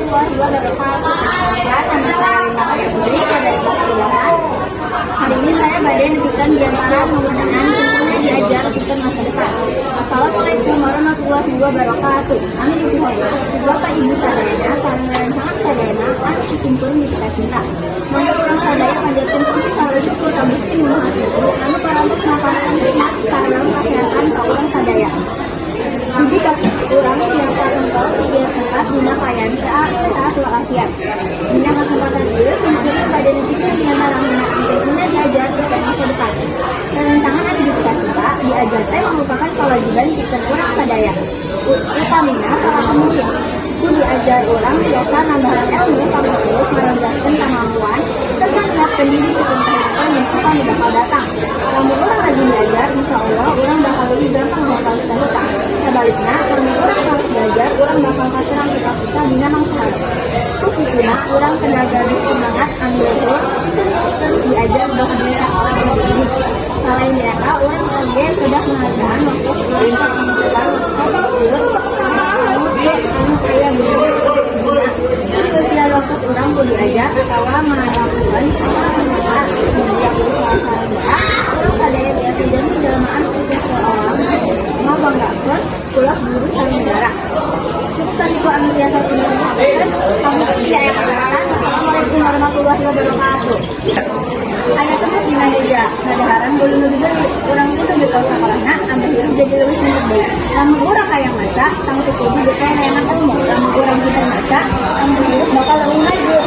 warahmatullahi wabarakatuh. Nama saya Lina Ayatullah dari kelas 9. Hari ini saya badai memberikan gambaran menggunakan tentunya diajar untuk masa depan. Assalamualaikum warahmatullahi wabarakatuh. Kami dihormati Bapak Ibu sadayana, sareng sangat sadayana, anu disimpulkan di kita cinta. Mangga urang sadaya panjatkeun puji sareng syukur ka Gusti Nu Maha Suci, anu parantos mapakan nikmat sareng kasehatan ka urang sadaya. Jadi kurang biasa engkau tiga tempat dina kayan sehat walafiat. Dina kesempatan itu semuanya pada detiknya dengan barang tentunya diajar untuk masa depan. Rancangan ada di kita diajar teh merupakan kewajiban kita orang sadaya. Utamina salah pemilih. Itu diajar orang biasa nambahan ilmu pengetahuan merenggahkan kemampuan serta siap pendiri untuk kehidupan yang akan bakal datang. Kalau orang rajin belajar, insya Allah orang bakal lebih gampang menghafal cita-cita. Sebaliknya, kalau orang harus belajar, orang bakal kaserang kita susah dina mangsahan. Kukituna, orang tenaga semangat ambil terus diajar bahwa bisa orang ini. Selain mereka, orang kemudian sudah menghargai waktu orang tak mengajar waktu orang kudu diajar atau melakukan apa yang berusaha orang sadaya biasa jadi jelmaan seseorang mau banggakan pulau guru sang negara. Cukup saat anu biasa menyampaikan kamu tidak yang katakan. Assalamualaikum warahmatullahi wabarakatuh. Ada tempat di Malaysia, nadaharan bulu lebih orang itu lebih tahu sekolahnya, ambil hidup jadi lebih mudah. Namun orang kaya maca, tanggung tutup juga kayak enak ilmu. Namun orang kita maca, ambil hidup bakal lebih maju.